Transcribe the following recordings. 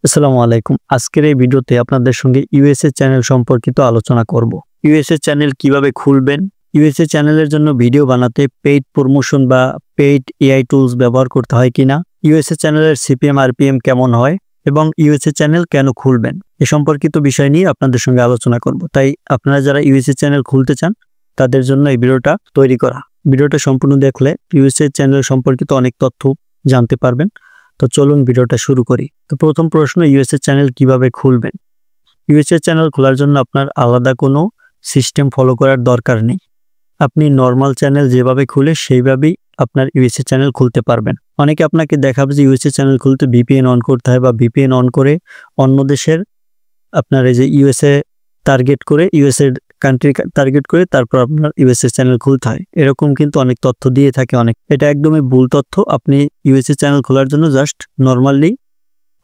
আসসালামু আলাইকুম। আজকের এই ভিডিওতে আপনাদের সঙ্গে ইউএসএ চ্যানেল সম্পর্কিত আলোচনা করব। ইউএসএ চ্যানেল কিভাবে খুলবেন, ইউএসএ চ্যানেলের জন্য ভিডিও বানাতে পেইড প্রমোশন বা পেইড এআই টুলস ব্যবহার করতে হয় কিনা, ইউএসএ চ্যানেলের সিপিএম আরপিএম কেমন হয় এবং ইউএসএ চ্যানেল কেন খুলবেন এ সম্পর্কিত বিষয় নিয়ে আপনাদের সঙ্গে আলোচনা করব। তাই আপনারা যারা ইউএসএ চ্যানেল খুলতে চান তাদের জন্য এই ভিডিওটা তৈরি করা। ভিডিওটা সম্পূর্ণ দেখলে ইউএসএ চ্যানেল সম্পর্কিত অনেক তথ্য জানতে পারবেন। তো চলুন ভিডিওটা শুরু করি। তো প্রথম প্রশ্ন, ইউএসএ চ্যানেল কিভাবে খুলবেন। ইউএসএ চ্যানেল খোলার জন্য আপনার আলাদা কোনো সিস্টেম ফলো করার দরকার নেই। আপনি নর্মাল চ্যানেল যেভাবে খুলে সেইভাবেই আপনার ইউএসএ চ্যানেল খুলতে পারবেন। অনেকে আপনাকে দেখাবে যে ইউএসএ চ্যানেল খুলতে ভিপিএন অন করতে হয় বা ভিপিএন অন করে অন্য দেশের আপনার এই যে ইউএসএ টার্গেট করে ইউএসএ কান্ট্রি টার্গেট করে তারপর আপনার ইউএসএ চ্যানেল খুলতে হয়। এরকম কিন্তু অনেক তথ্য দিয়ে থাকে অনেক। এটা একদমই ভুল তথ্য। আপনি ইউএসএ চ্যানেল খোলার জন্য জাস্ট নর্মালি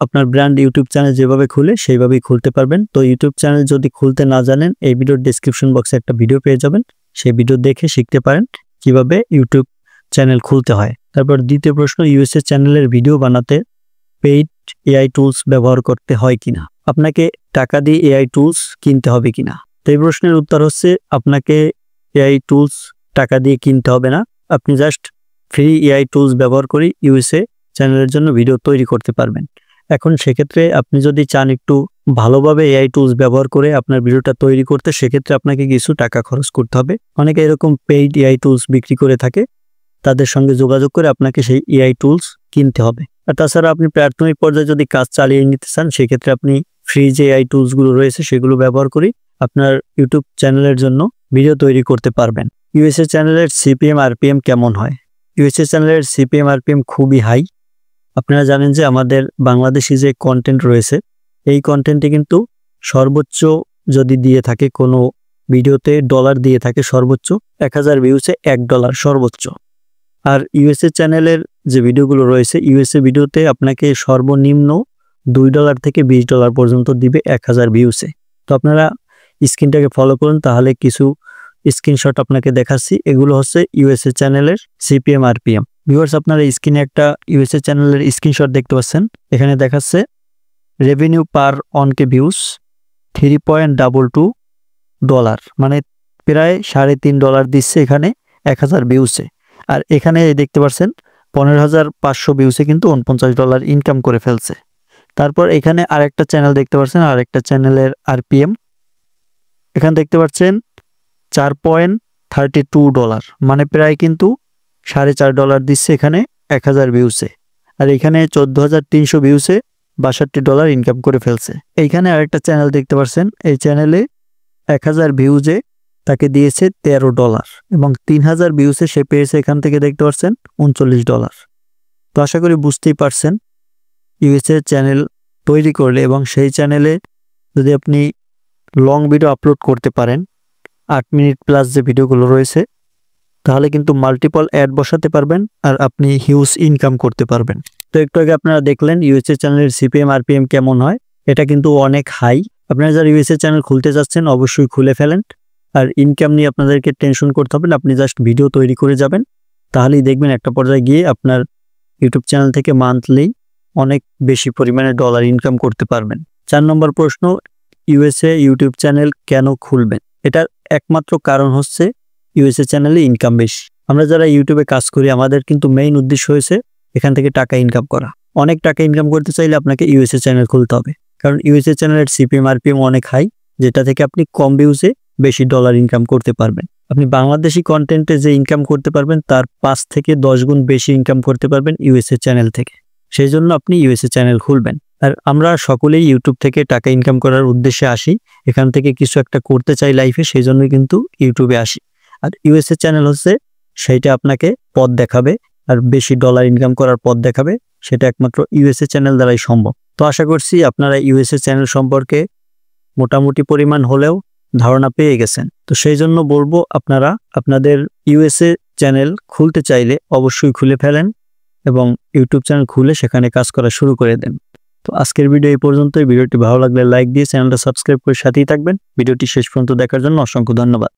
আপনার ব্র্যান্ড ইউটিউব চ্যানেল যেভাবে খুলে সেইভাবেই খুলতে পারবেন। তো ইউটিউব চ্যানেল যদি খুলতে না জানেন, এই ভিডিওর ডেসক্রিপশন বক্সে একটা ভিডিও পেয়ে যাবেন। সেই ভিডিও দেখে শিখতে পারেন কিভাবে ইউটিউব চ্যানেল খুলতে হয়। তারপর দ্বিতীয় প্রশ্ন, ইউএসএ চ্যানেলের ভিডিও বানাতে পেইড এআই টুলস ব্যবহার করতে হয় কিনা, আপনাকে টাকা দিয়ে এআই টুলস কিনতে হবে কিনা। তো এই প্রশ্নের উত্তর হচ্ছে আপনাকে এআই টুলস টাকা দিয়ে কিনতে হবে না। আপনি জাস্ট ফ্রি এআই টুলস ব্যবহার করে ইউএসএ চ্যানেলের জন্য ভিডিও তৈরি করতে পারবেন। এখন সেক্ষেত্রে আপনি যদি চান একটু ভালোভাবে এআই টুলস ব্যবহার করে আপনার ভিডিওটা তৈরি করতে, সেক্ষেত্রে আপনাকে কিছু টাকা খরচ করতে হবে। অনেকে এরকম পেইড এআই টুলস বিক্রি করে থাকে, তাদের সঙ্গে যোগাযোগ করে আপনাকে সেই এআই টুলস কিনতে হবে। আর তাছাড়া আপনি প্রাথমিক পর্যায়ে যদি কাজ চালিয়ে নিতে চান, সেক্ষেত্রে আপনি ফ্রি যে এআই টুলসগুলো রয়েছে সেগুলো ব্যবহার করে আপনার ইউটিউব চ্যানেলের জন্য ভিডিও তৈরি করতে পারবেন। ইউএসএ চ্যানেলের সিপিএম আরপিএম কেমন হয়। ইউএসএ চ্যানেলের সিপিএম আরপিএম খুবই হাই। আপনারা জানেন যে আমাদের বাংলাদেশি যে কন্টেন্ট রয়েছে, এই কন্টেন্টে কিন্তু সর্বোচ্চ যদি দিয়ে থাকে কোনো ভিডিওতে ডলার দিয়ে থাকে সর্বোচ্চ 1000 ভিউসে $1 সর্বোচ্চ। আর ইউএসএ চ্যানেলের যে ভিডিওগুলো রয়েছে, ইউএসএ ভিডিওতে আপনাকে সর্বনিম্ন $2 থেকে $20 পর্যন্ত দিবে 1000 ভিউসে। তো আপনারা স্ক্রিনটাকে ফলো করুন, তাহলে কিছু স্ক্রিনশট আপনাকে দেখাচ্ছি। এগুলো হচ্ছে ইউএসএ চ্যানেলের সিপিএম আরপিএম। ভিউয়ার্স, আপনারা স্ক্রিনে একটা ইউএসএ চ্যানেলের স্ক্রিনশট দেখতে পাচ্ছেন। এখানে দেখাচ্ছে রেভিনিউ পার অনকে ভিউস $3.22, মানে প্রায় $3.5 দিচ্ছে এখানে 1000 ভিউসে। আর এখানে দেখতে পাচ্ছেন 15500 ভিউসে কিন্তু $49 ইনকাম করে ফেলছে। তারপর এখানে আরেকটা চ্যানেল দেখতে পাচ্ছেন, আরেকটা চ্যানেলের আরপিএম এখানে দেখতে পাচ্ছেন $4.32, মানে প্রায় কিন্তু $4.5 দিচ্ছে এখানে 1000 ভিউসে। আর এখানে 14300 ভিউসে $62 ইনকাম করে ফেলছে। এইখানে আরেকটা চ্যানেল দেখতে পাচ্ছেন, এই চ্যানেলে 1000 ভিউজে তাকে দিয়েছে $13 এবং 3000 ভিউসে সে পেয়েছে এখান থেকে দেখতে পাচ্ছেন $39। তো আশা করি বুঝতেই পারছেন, ইউএসএ চ্যানেল তৈরি করলে এবং সেই চ্যানেলে যদি আপনি লং ভিডিও আপলোড করতে পারেন, 8 মিনিট প্লাস যে ভিডিওগুলো রয়েছে, তাহলে কিন্তু মাল্টিপল অ্যাড বসাতে পারবেন আর আপনি হিউজ ইনকাম করতে পারবেন। তো একটু আগে আপনারা দেখলেন ইউএসএ চ্যানেলের সিপিএম আরপিএম কেমন হয়। এটা কিন্তু অনেক হাই। আপনারা যারা ইউএসএ চ্যানেল খুলতে যাচ্ছেন অবশ্যই খুলে ফেলেন। আর ইনকাম নিয়ে আপনাদেরকে টেনশন করতে হবে না, আপনি জাস্ট ভিডিও তৈরি করে যাবেন, তাহলেই দেখবেন একটা পর্যায়ে গিয়ে আপনার ইউটিউব চ্যানেল থেকে মান্থলি অনেক বেশি পরিমাণে ডলার ইনকাম করতে পারবেন। 4 নম্বর প্রশ্ন, ইউএসএ ইউটিউব চ্যানেল কেন খুলবেন। এটার একমাত্র কারণ হচ্ছে ইউএসএ চ্যানেলে ইনকাম বেশি। আমরা যারা ইউটিউবে কাজ করি, আমাদের কিন্তু মেইন উদ্দেশ্য হয়েছে এখান থেকে টাকা ইনকাম করা। অনেক টাকা ইনকাম করতে চাইলে আপনাকে ইউএসএ চ্যানেল খুলতে হবে, কারণ ইউএসএ চ্যানেলের সিপিএম আরপিএম অনেক হাই, যেটা থেকে আপনি কম ভিউসে বেশি ডলার ইনকাম করতে পারবেন। আপনি বাংলাদেশি কন্টেন্টে যে ইনকাম করতে পারবেন তার 5 থেকে 10 গুণ বেশি ইনকাম করতে পারবেন ইউএসএ চ্যানেল থেকে। সেই জন্য আপনি ইউএসএ চ্যানেল খুলবেন। আর আমরা সকলেই ইউটিউব থেকে টাকা ইনকাম করার উদ্দেশ্যে আসি, এখান থেকে কিছু একটা করতে চাই লাইফে, সেই জন্যই কিন্তু ইউটিউবে আসি। আর ইউএসএ চ্যানেল হচ্ছে সেইটা আপনাকে পথ দেখাবে আর বেশি ডলার ইনকাম করার পথ দেখাবে, সেটা একমাত্র ইউএসএ চ্যানেল দ্বারাই সম্ভব। তো আশা করছি আপনারা ইউএসএ চ্যানেল সম্পর্কে মোটামুটি পরিমাণ হলেও ধারণা পেয়ে গেছেন। তো সেই জন্য বলবো, আপনারা আপনাদের ইউএসএ চ্যানেল খুলতে চাইলে অবশ্যই খুলে ফেলেন এবং ইউটিউব চ্যানেল খুলে সেখানে কাজ করা শুরু করে দেন। তো আজকের ভিডিও এই পর্যন্তই। ভিডিওটি ভালো লাগলে লাইক দিয়ে চ্যানেলটা সাবস্ক্রাইব করে সাথেই থাকবেন। ভিডিওটি শেষ পর্যন্ত দেখার জন্য অসংখ্য ধন্যবাদ।